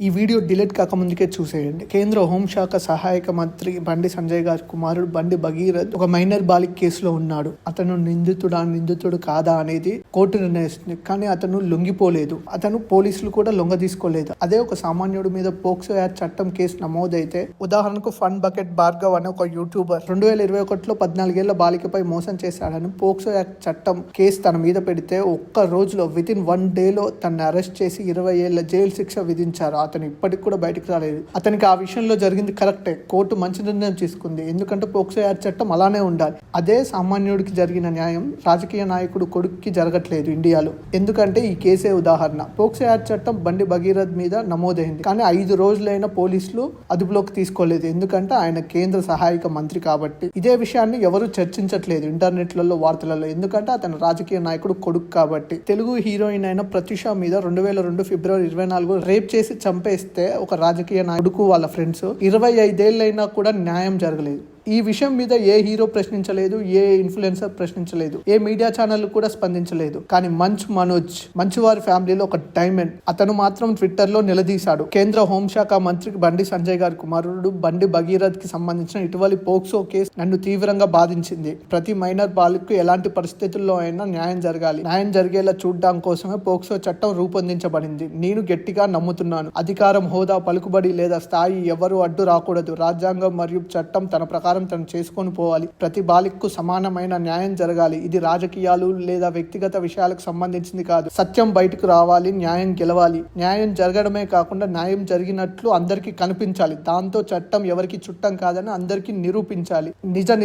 ఈ video delete కాకముందుకే చూసేయండి. కేంద్ర హోంశాఖ సహాయక మంత్రి బండి సంజయ్ గారి కుమారుడు బండి భగీరథ్ ఒక మైనర్ బాలిక కేసులో ఉన్నాడు. అతను నిందితుడు కాదా అనేది కోర్టు నిర్ణయిస్తుంది. కానీ అతను లొంగిపోలేదు. అతను పోలీసులు కూడా లొంగ తీసుకోలేదు. అదే ఒక సామాన్యుడి మీద పోక్సో యాక్ట్ చట్టం కేసు నమోదైతే, ఉదాహరణకు ఫన్ బకెట్ భార్గవ్ అనే ఒక యూట్యూబర్ 2021లో 14 ఏళ్ల బాలికపై మోసం చేశాడని పోక్సో యాక్ట్ చట్టం కేసు తన మీద పెడితే, ఒక్క రోజులో వితిన్ 1 డేలో తనని అరెస్ట్ చేసి 20 ఏళ్ల జైలు శిక్ష విధించారు. అతను ఇప్పటికి కూడా బయటకు రాలేదు. అతనికి ఆ విషయంలో జరిగింది కరెక్టే. కోర్టు మంచి నిర్ణయం తీసుకుంది. ఎందుకంటే పోక్సో యాక్ట్ చట్టం అలానే ఉండాలి. అదే సామాన్యుడికి జరిగిన న్యాయం రాజకీయ నాయకుడు కొడుకుకి జరగట్లేదు ఇండియాలో. ఎందుకంటే ఈ కేసే ఉదాహరణ. పోక్సో యాక్ట్ చట్టం బండి భగీరథ్ మీద నమోదైంది. కానీ 5 రోజులైన పోలీసులు అదుపులోకి తీసుకోలేదు. ఎందుకంటే ఆయన కేంద్ర సహాయక మంత్రి కాబట్టి. ఇదే విషయాన్ని ఎవరు చర్చించట్లేదు ఇంటర్నెట్లలో, వార్తలలో. ఎందుకంటే అతను రాజకీయ నాయకుడు కొడుకు కాబట్టి. తెలుగు హీరోయిన్ అయిన ప్రత్యూష మీద 2002 ఫిబ్రవరి 24 రేప్ చేసి చంపేస్తే ఒక రాజకీయ నాయకుడుకు వాళ్ళ ఫ్రెండ్స్ 25 ఏళ్ళైనా కూడా న్యాయం జరగలేదు. ఈ విషయం మీద ఏ హీరో ప్రశ్నించలేదు, ఏ ఇన్ఫ్లుయెన్సర్ ప్రశ్నించలేదు, ఏ మీడియా ఛానల్ కూడా స్పందించలేదు. కానీ మంచు వారి ఫ్యామిలీలో ఒక డైమండ్, అతను మాత్రం ట్విట్టర్ లో నిలదీశాడు. కేంద్ర హోంశాఖ మంత్రి బండి సంజయ్ గారి కుమారుడు బండి భగీరథ్ కి సంబంధించిన ఇటీవలి పోక్సో కేసు నన్ను తీవ్రంగా బాధించింది. ప్రతి మైనర్ బాలికకు ఎలాంటి పరిస్థితుల్లో అయినా న్యాయం జరగాలి. న్యాయం జరిగేలా చూడడం కోసమే పోక్సో చట్టం రూపొందించబడింది. నేను గట్టిగా నమ్ముతున్నాను. అధికారం, హోదా, పలుకుబడి లేదా స్థాయి ఎవరు అడ్డు రాకూడదు. రాజ్యాంగం మరియు చట్టం తన ప్రకారం తను చేసుకొని పోవాలి. ప్రతి బాలికకు సమానమైన న్యాయం జరగాలి. ఇది రాజకీయాలు లేదా వ్యక్తిగత విషయాలకు సంబంధించింది కాదు. సత్యం బయటకు రావాలి, న్యాయం గెలవాలి. న్యాయం జరగడమే కాకుండా న్యాయం జరిగినట్లు అందరికీ కనిపించాలి. దాంతో చట్టం ఎవరికి చుట్టం కాదని అందరికీ నిరూపించాలి.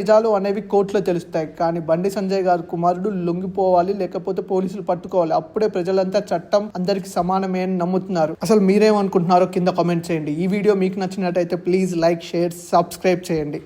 నిజాలు అనేవి కోర్టులో తెలుస్తాయి. కానీ బండి సంజయ్ గారి కుమారుడు లొంగిపోవాలి, లేకపోతే పోలీసులు పట్టుకోవాలి. అప్పుడే ప్రజలంతా చట్టం అందరికి సమానమే అని నమ్ముతున్నారు. అసలు మీరేమనుకుంటున్నారో కింద కామెంట్ చేయండి. ఈ వీడియో మీకు నచ్చినట్టయితే ప్లీజ్ లైక్, షేర్, సబ్స్క్రైబ్ చేయండి.